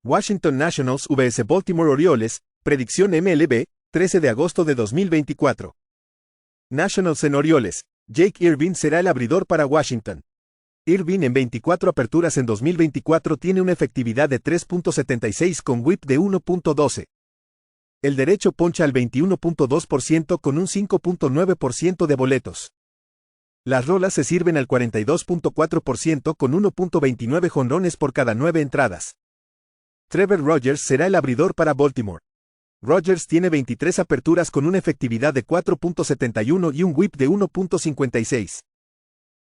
Washington Nationals vs Baltimore Orioles, predicción MLB, 13 de agosto de 2024. Nationals en Orioles, Jake Irvin será el abridor para Washington. Irvin en 24 aperturas en 2024 tiene una efectividad de 3.76 con whip de 1.12. El derecho poncha al 21.2% con un 5.9% de boletos. Las rolas se sirven al 42.4% con 1.29 jonrones por cada 9 entradas. Trevor Rogers será el abridor para Baltimore. Rogers tiene 23 aperturas con una efectividad de 4.71 y un whip de 1.56.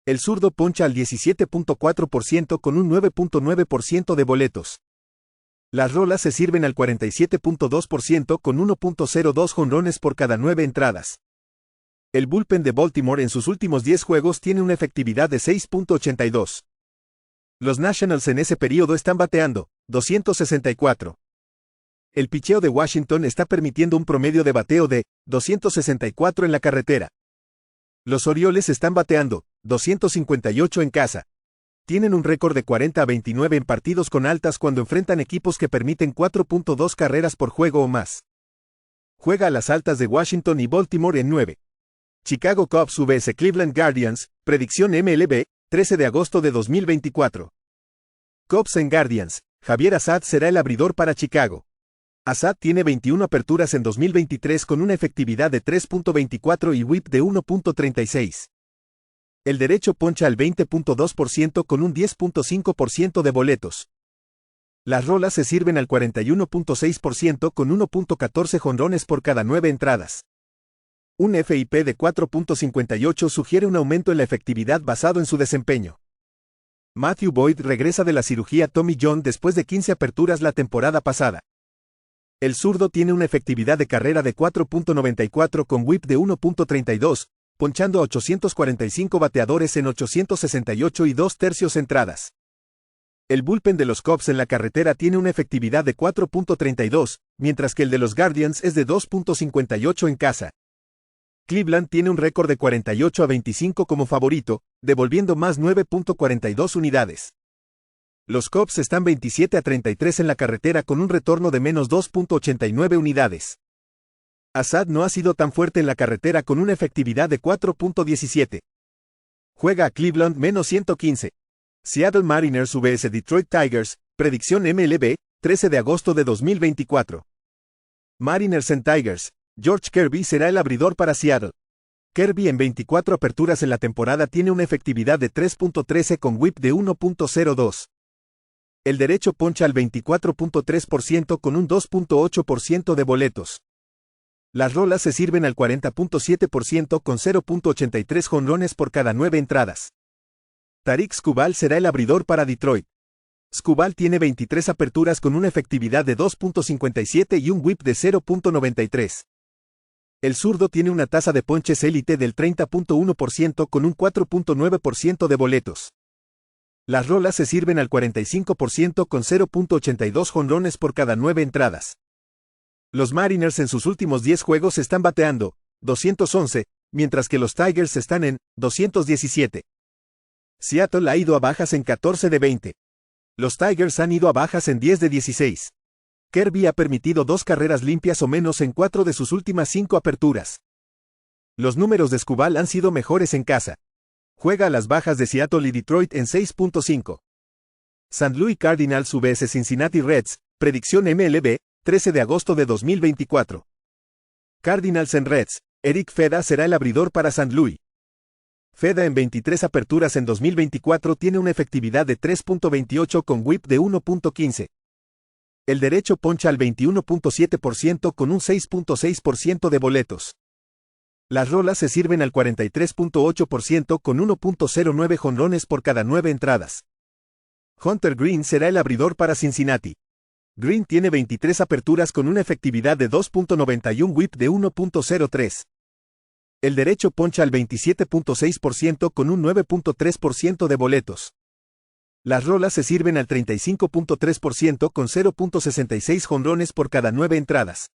El zurdo poncha al 17.4% con un 9.9% de boletos. Las rolas se sirven al 47.2% con 1.02 jonrones por cada 9 entradas. El bullpen de Baltimore en sus últimos 10 juegos tiene una efectividad de 6.82. Los Nationals en ese periodo están bateando 264. El picheo de Washington está permitiendo un promedio de bateo de 264 en la carretera. Los Orioles están bateando 258 en casa. Tienen un récord de 40-29 en partidos con altas cuando enfrentan equipos que permiten 4.2 carreras por juego o más. Juega a las altas de Washington y Baltimore en 9. Chicago Cubs vs Cleveland Guardians, predicción MLB, 13 de agosto de 2024. Cubs en Guardians, Javier Assad será el abridor para Chicago. Assad tiene 21 aperturas en 2023 con una efectividad de 3.24 y whip de 1.36. El derecho poncha al 20.2% con un 10.5% de boletos. Las rolas se sirven al 41.6% con 1.14 jonrones por cada 9 entradas. Un FIP de 4.58 sugiere un aumento en la efectividad basado en su desempeño. Matthew Boyd regresa de la cirugía Tommy John después de 15 aperturas la temporada pasada. El zurdo tiene una efectividad de carrera de 4.94 con whip de 1.32, ponchando a 845 bateadores en 868 y 2/3 entradas. El bullpen de los Cubs en la carretera tiene una efectividad de 4.32, mientras que el de los Guardians es de 2.58 en casa. Cleveland tiene un récord de 48-25 como favorito, devolviendo más 9.42 unidades. Los Cubs están 27-33 en la carretera con un retorno de menos 2.89 unidades. Assad no ha sido tan fuerte en la carretera con una efectividad de 4.17. Juega a Cleveland menos 115. Seattle Mariners vs Detroit Tigers, predicción MLB, 13 de agosto de 2024. Mariners en Tigers, George Kirby será el abridor para Seattle. Kirby en 24 aperturas en la temporada tiene una efectividad de 3.13 con whip de 1.02. El derecho poncha al 24.3% con un 2.8% de boletos. Las rolas se sirven al 40.7% con 0.83 jonrones por cada 9 entradas. Tarik Skubal será el abridor para Detroit. Skubal tiene 23 aperturas con una efectividad de 2.57 y un whip de 0.93. El zurdo tiene una tasa de ponches élite del 30.1% con un 4.9% de boletos. Las rolas se sirven al 45% con 0.82 jonrones por cada 9 entradas. Los Mariners en sus últimos 10 juegos están bateando 211, mientras que los Tigers están en 217. Seattle ha ido a bajas en 14 de 20. Los Tigers han ido a bajas en 10 de 16. Kirby ha permitido 2 carreras limpias o menos en 4 de sus últimas 5 aperturas. Los números de Skubal han sido mejores en casa. Juega a las bajas de Seattle y Detroit en 6.5. St. Louis Cardinals vs Cincinnati Reds, predicción MLB, 13 de agosto de 2024. Cardinals en Reds, Eric Feda será el abridor para St. Louis. Feda en 23 aperturas en 2024 tiene una efectividad de 3.28 con whip de 1.15. El derecho poncha al 21.7% con un 6.6% de boletos. Las rolas se sirven al 43.8% con 1.09 jonrones por cada 9 entradas. Hunter Green será el abridor para Cincinnati. Green tiene 23 aperturas con una efectividad de 2.91 whip de 1.03. El derecho poncha al 27.6% con un 9.3% de boletos. Las rolas se sirven al 35.3% con 0.66 jonrones por cada 9 entradas.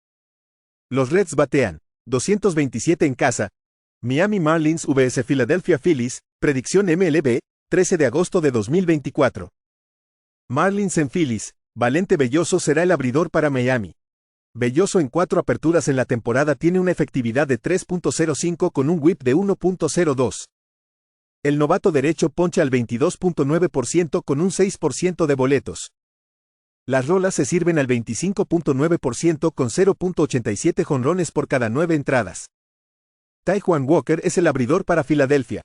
Los Reds batean 227 en casa. Miami Marlins vs Philadelphia Phillies, predicción MLB, 13 de agosto de 2024. Marlins en Phillies, Valente Belloso será el abridor para Miami. Belloso en 4 aperturas en la temporada tiene una efectividad de 3.05 con un whip de 1.02. El novato derecho poncha al 22.9% con un 6% de boletos. Las rolas se sirven al 25.9% con 0.87 jonrones por cada 9 entradas. Taijuan Walker es el abridor para Filadelfia.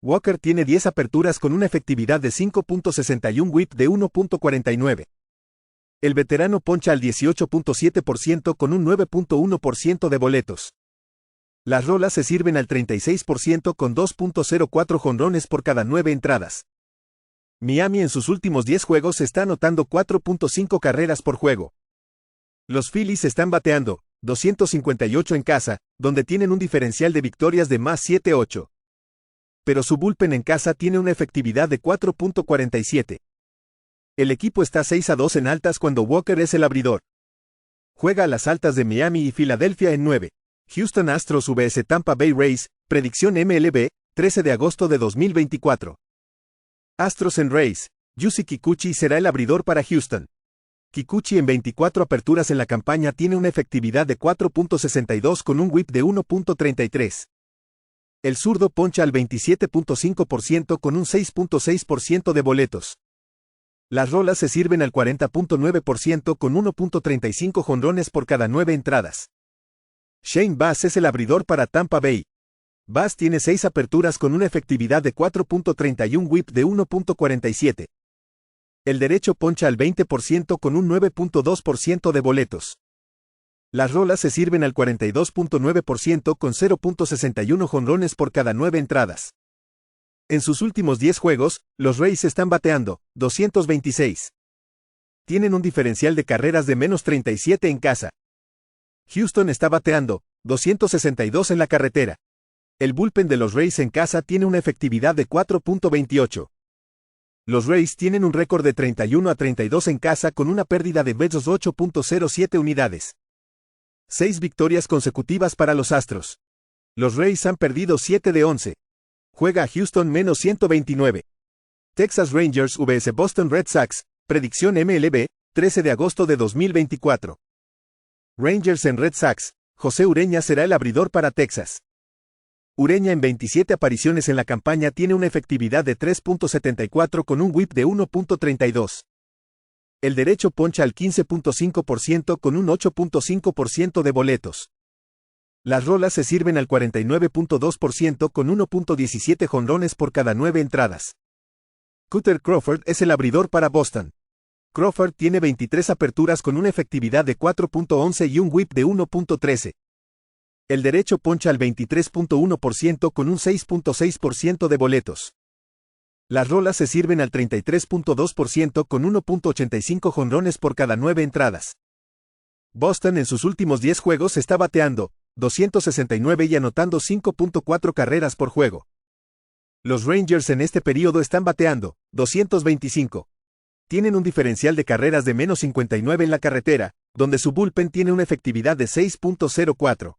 Walker tiene 10 aperturas con una efectividad de 5.61 whip de 1.49. El veterano poncha al 18.7% con un 9.1% de boletos. Las rolas se sirven al 36% con 2.04 jonrones por cada 9 entradas. Miami en sus últimos 10 juegos está anotando 4.5 carreras por juego. Los Phillies están bateando 258 en casa, donde tienen un diferencial de victorias de más 7-8. Pero su bullpen en casa tiene una efectividad de 4.47. El equipo está 6-2 en altas cuando Walker es el abridor. Juega a las altas de Miami y Filadelfia en 9. Houston Astros vs Tampa Bay Rays, predicción MLB, 13 de agosto de 2024. Astros en Rays, Yusei Kikuchi será el abridor para Houston. Kikuchi en 24 aperturas en la campaña tiene una efectividad de 4.62 con un whip de 1.33. El zurdo poncha al 27.5% con un 6.6% de boletos. Las rolas se sirven al 40.9% con 1.35 jonrones por cada 9 entradas. Shane Baz es el abridor para Tampa Bay. Baz tiene 6 aperturas con una efectividad de 4.31 whip de 1.47. El derecho poncha al 20% con un 9.2% de boletos. Las rolas se sirven al 42.9% con 0.61 jonrones por cada 9 entradas. En sus últimos 10 juegos, los Rays están bateando 226. Tienen un diferencial de carreras de menos 37 en casa. Houston está bateando 262 en la carretera. El bullpen de los Rays en casa tiene una efectividad de 4.28. Los Rays tienen un récord de 31-32 en casa con una pérdida de menos 8.07 unidades. 6 victorias consecutivas para los Astros. Los Rays han perdido 7 de 11. Juega a Houston menos 129. Texas Rangers vs Boston Red Sox, predicción MLB, 13 de agosto de 2024. Rangers en Red Sox, José Ureña será el abridor para Texas. Ureña en 27 apariciones en la campaña tiene una efectividad de 3.74 con un whip de 1.32. El derecho poncha al 15.5% con un 8.5% de boletos. Las rolas se sirven al 49.2% con 1.17 jonrones por cada 9 entradas. Kutter Crawford es el abridor para Boston. Crawford tiene 23 aperturas con una efectividad de 4.11 y un whip de 1.13. El derecho poncha al 23.1% con un 6.6% de boletos. Las rolas se sirven al 33.2% con 1.85 jonrones por cada 9 entradas. Boston en sus últimos 10 juegos está bateando 269 y anotando 5.4 carreras por juego. Los Rangers en este periodo están bateando 225. Tienen un diferencial de carreras de menos 59 en la carretera, donde su bullpen tiene una efectividad de 6.04.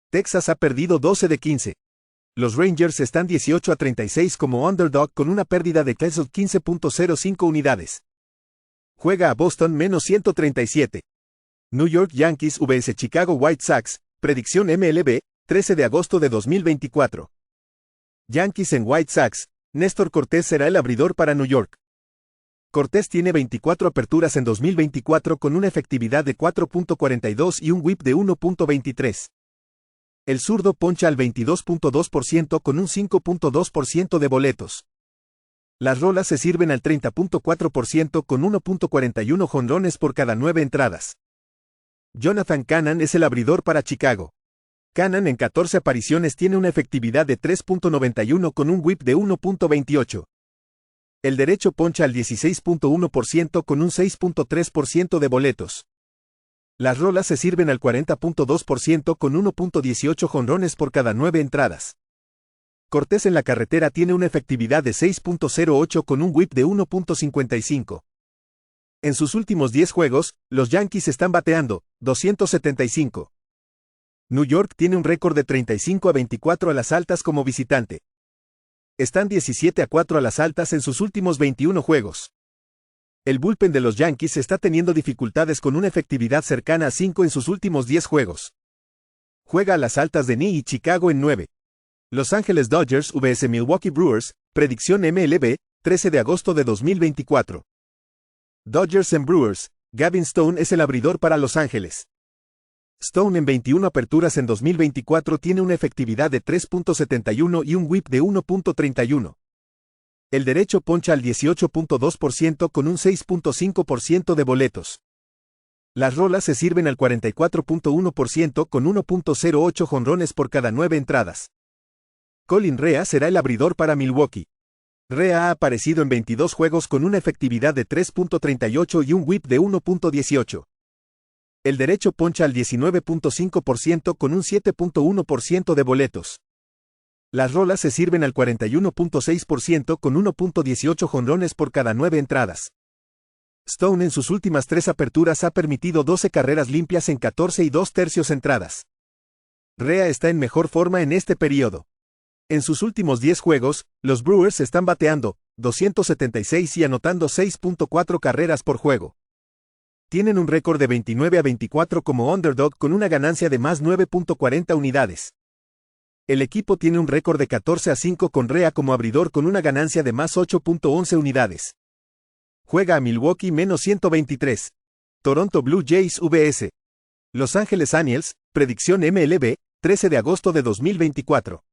Texas ha perdido 12 de 15. Los Rangers están 18-36 como underdog con una pérdida de 15.05 unidades. Juega a Boston menos 137. New York Yankees vs Chicago White Sox, predicción MLB, 13 de agosto de 2024. Yankees en White Sox, Néstor Cortés será el abridor para New York. Cortés tiene 24 aperturas en 2024 con una efectividad de 4.42 y un whip de 1.23. El zurdo poncha al 22.2% con un 5.2% de boletos. Las rolas se sirven al 30.4% con 1.41 jonrones por cada 9 entradas. Jonathan Cannan es el abridor para Chicago. Cannan en 14 apariciones tiene una efectividad de 3.91 con un whip de 1.28. El derecho poncha al 16.1% con un 6.3% de boletos. Las rolas se sirven al 40.2% con 1.18 jonrones por cada 9 entradas. Cortés en la carretera tiene una efectividad de 6.08 con un whip de 1.55. En sus últimos 10 juegos, los Yankees están bateando 275. New York tiene un récord de 35-24 a las altas como visitante. Están 17-4 a las altas en sus últimos 21 juegos. El bullpen de los Yankees está teniendo dificultades con una efectividad cercana a 5 en sus últimos 10 juegos. Juega a las altas de Ni y Chicago en 9. Los Ángeles Dodgers vs Milwaukee Brewers, predicción MLB, 13 de agosto de 2024. Dodgers en Brewers, Gavin Stone es el abridor para Los Ángeles. Stone en 21 aperturas en 2024 tiene una efectividad de 3.71 y un whip de 1.31. El derecho poncha al 18.2% con un 6.5% de boletos. Las rolas se sirven al 44.1% con 1.08 jonrones por cada 9 entradas. Colin Rea será el abridor para Milwaukee. Rea ha aparecido en 22 juegos con una efectividad de 3.38 y un whip de 1.18. El derecho poncha al 19.5% con un 7.1% de boletos. Las rolas se sirven al 41.6% con 1.18 jonrones por cada 9 entradas. Stone en sus últimas 3 aperturas ha permitido 12 carreras limpias en 14 y 2/3 entradas. Rea está en mejor forma en este periodo. En sus últimos 10 juegos, los Brewers están bateando 276 y anotando 6.4 carreras por juego. Tienen un récord de 29-24 como underdog con una ganancia de más 9.40 unidades. El equipo tiene un récord de 14-5 con Rea como abridor con una ganancia de más 8.11 unidades. Juega a Milwaukee menos 123. Toronto Blue Jays vs Los Angeles Angels, predicción MLB, 13 de agosto de 2024.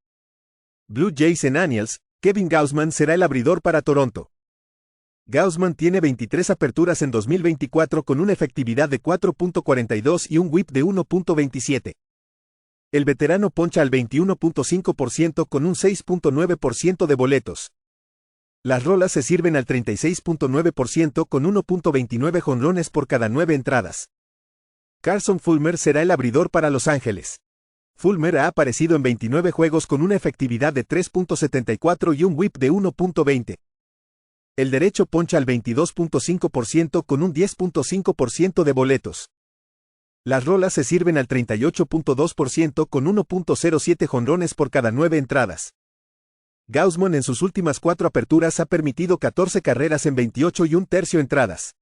Blue Jays en Angels, Kevin Gausman será el abridor para Toronto. Gausman tiene 23 aperturas en 2024 con una efectividad de 4.42 y un whip de 1.27. El veterano poncha al 21.5% con un 6.9% de boletos. Las rolas se sirven al 36.9% con 1.29 jonrones por cada 9 entradas. Carson Fulmer será el abridor para Los Ángeles. Fulmer ha aparecido en 29 juegos con una efectividad de 3.74 y un whip de 1.20. El derecho poncha al 22.5% con un 10.5% de boletos. Las rolas se sirven al 38.2% con 1.07 jonrones por cada 9 entradas. Gausman en sus últimas 4 aperturas ha permitido 14 carreras en 28 y 1/3 entradas.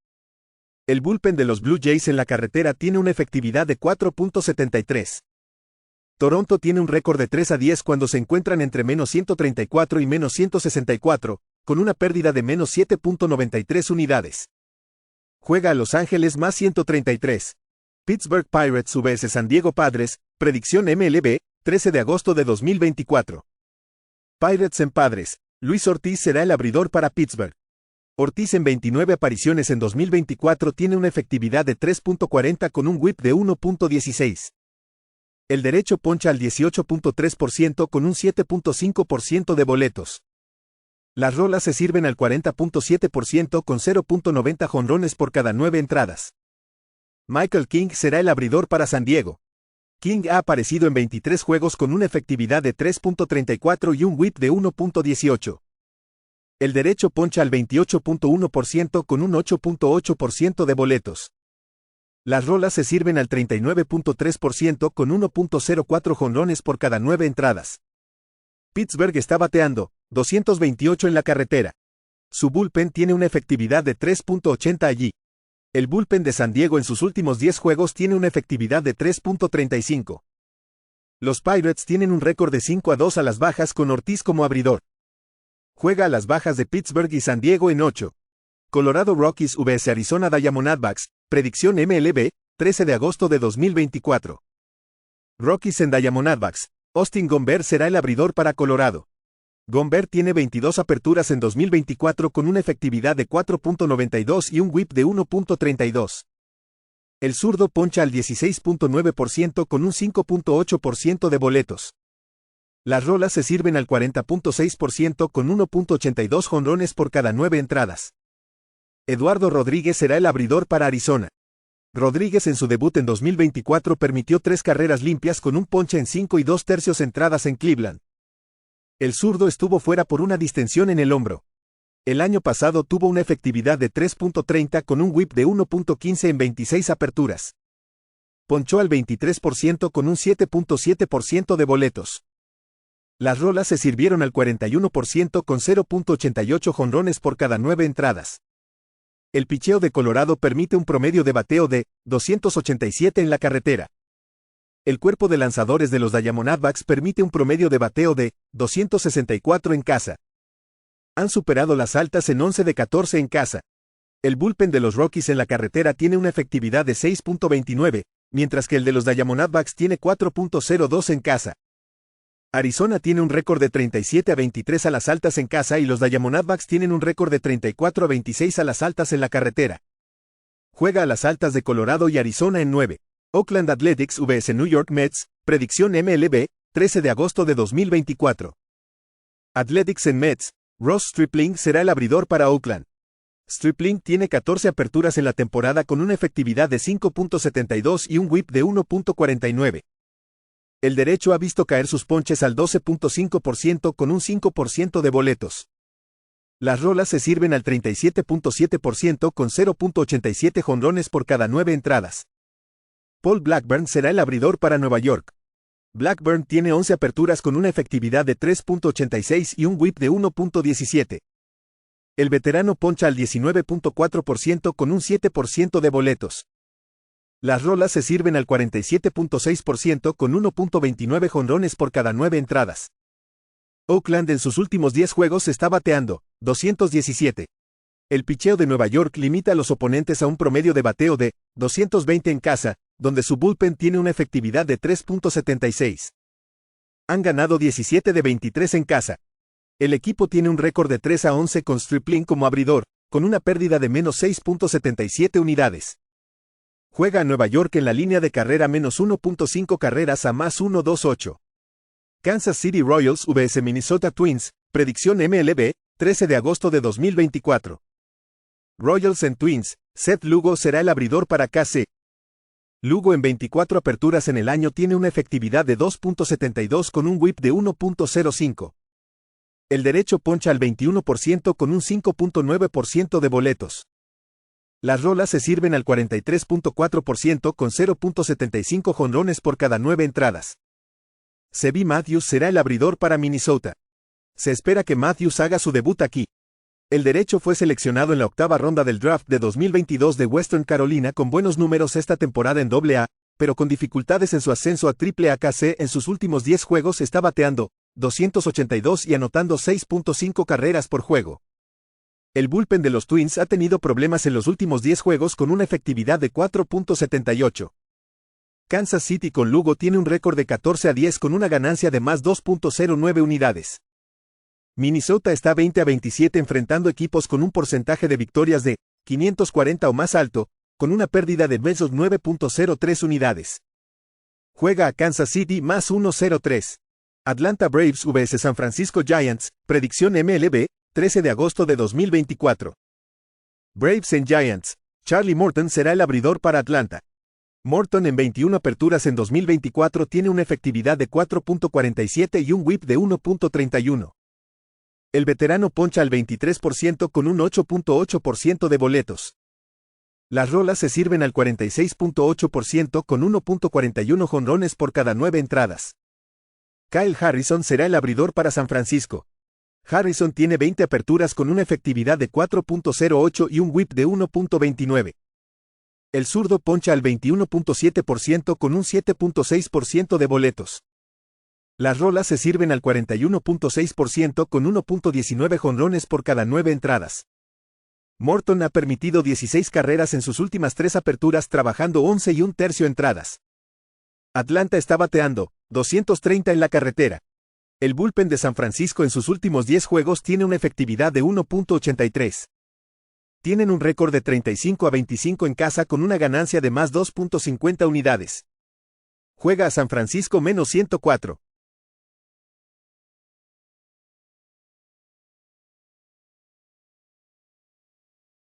El bullpen de los Blue Jays en la carretera tiene una efectividad de 4.73. Toronto tiene un récord de 3-10 cuando se encuentran entre menos 134 y menos 164, con una pérdida de menos 7.93 unidades. Juega a Los Ángeles más 133. Pittsburgh Pirates vs San Diego Padres, predicción MLB, 13 de agosto de 2024. Pirates en Padres, Luis Ortiz será el abridor para Pittsburgh. Ortiz en 29 apariciones en 2024 tiene una efectividad de 3.40 con un whip de 1.16. El derecho poncha al 18.3% con un 7.5% de boletos. Las rolas se sirven al 40.7% con 0.90 jonrones por cada 9 entradas. Michael King será el abridor para San Diego. King ha aparecido en 23 juegos con una efectividad de 3.34 y un whip de 1.18. El derecho poncha al 28.1% con un 8.8% de boletos. Las rolas se sirven al 39.3% con 1.04 jonrones por cada 9 entradas. Pittsburgh está bateando 228 en la carretera. Su bullpen tiene una efectividad de 3.80 allí. El bullpen de San Diego en sus últimos 10 juegos tiene una efectividad de 3.35. Los Pirates tienen un récord de 5-2 a las bajas con Ortiz como abridor. Juega a las bajas de Pittsburgh y San Diego en 8. Colorado Rockies vs Arizona Diamondbacks, predicción MLB, 13 de agosto de 2024. Rockies en Diamondbacks, Austin Gomber será el abridor para Colorado. Gomber tiene 22 aperturas en 2024 con una efectividad de 4.92 y un whip de 1.32. El zurdo poncha al 16.9% con un 5.8% de boletos. Las rolas se sirven al 40.6% con 1.82 jonrones por cada 9 entradas. Eduardo Rodríguez será el abridor para Arizona. Rodríguez en su debut en 2024 permitió 3 carreras limpias con un ponche en 5 y 2/3 entradas en Cleveland. El zurdo estuvo fuera por una distensión en el hombro. El año pasado tuvo una efectividad de 3.30 con un whip de 1.15 en 26 aperturas. Ponchó al 23% con un 7.7% de boletos. Las rolas se sirvieron al 41% con 0.88 jonrones por cada 9 entradas. El picheo de Colorado permite un promedio de bateo de 287 en la carretera. El cuerpo de lanzadores de los Diamondbacks permite un promedio de bateo de 264 en casa. Han superado las altas en 11 de 14 en casa. El bullpen de los Rockies en la carretera tiene una efectividad de 6.29, mientras que el de los Diamondbacks tiene 4.02 en casa. Arizona tiene un récord de 37-23 a las altas en casa y los Diamondbacks tienen un récord de 34-26 a las altas en la carretera. Juega a las altas de Colorado y Arizona en 9. Oakland Athletics vs New York Mets, predicción MLB, 13 de agosto de 2024. Athletics en Mets, Ross Stripling será el abridor para Oakland. Stripling tiene 14 aperturas en la temporada con una efectividad de 5.72 y un whip de 1.49. El derecho ha visto caer sus ponches al 12.5% con un 5% de boletos. Las rolas se sirven al 37.7% con 0.87 jonrones por cada 9 entradas. Paul Blackburn será el abridor para Nueva York. Blackburn tiene 11 aperturas con una efectividad de 3.86 y un whip de 1.17. El veterano poncha al 19.4% con un 7% de boletos. Las rolas se sirven al 47.6% con 1.29 jonrones por cada 9 entradas. Oakland en sus últimos 10 juegos está bateando 217. El picheo de Nueva York limita a los oponentes a un promedio de bateo de 220 en casa, donde su bullpen tiene una efectividad de 3.76. Han ganado 17 de 23 en casa. El equipo tiene un récord de 3-11 con Stripling como abridor, con una pérdida de menos 6.77 unidades. Juega a Nueva York en la línea de carrera menos 1.5 carreras a más 1.28. Kansas City Royals vs Minnesota Twins, predicción MLB, 13 de agosto de 2024. Royals en Twins, Seth Lugo será el abridor para KC. Lugo en 24 aperturas en el año tiene una efectividad de 2.72 con un whip de 1.05. El derecho poncha al 21% con un 5.9% de boletos. Las rolas se sirven al 43.4% con 0.75 jonrones por cada 9 entradas. Seby Matthews será el abridor para Minnesota. Se espera que Matthews haga su debut aquí. El derecho fue seleccionado en la 8ª ronda del draft de 2022 de Western Carolina con buenos números esta temporada en AA, pero con dificultades en su ascenso a AAA-KC. En sus últimos 10 juegos está bateando 282 y anotando 6.5 carreras por juego. El bullpen de los Twins ha tenido problemas en los últimos 10 juegos con una efectividad de 4.78. Kansas City con Lugo tiene un récord de 14-10 con una ganancia de más 2.09 unidades. Minnesota está 20-27 enfrentando equipos con un porcentaje de victorias de 540 o más alto, con una pérdida de menos 9.03 unidades. Juega a Kansas City más 1.03. Atlanta Braves vs San Francisco Giants, predicción MLB, 13 de agosto de 2024. Braves en Giants, Charlie Morton será el abridor para Atlanta. Morton en 21 aperturas en 2024 tiene una efectividad de 4.47 y un whip de 1.31. El veterano poncha al 23% con un 8.8% de boletos. Las rolas se sirven al 46.8% con 1.41 jonrones por cada 9 entradas. Kyle Harrison será el abridor para San Francisco. Harrison tiene 20 aperturas con una efectividad de 4.08 y un whip de 1.29. El zurdo poncha al 21.7% con un 7.6% de boletos. Las rolas se sirven al 41.6% con 1.19 jonrones por cada 9 entradas. Morton ha permitido 16 carreras en sus últimas 3 aperturas trabajando 11 y un tercio entradas. Atlanta está bateando 230 en la carretera. El bullpen de San Francisco en sus últimos 10 juegos tiene una efectividad de 1.83. Tienen un récord de 35-25 en casa con una ganancia de más 2.50 unidades. Juega a San Francisco menos 104.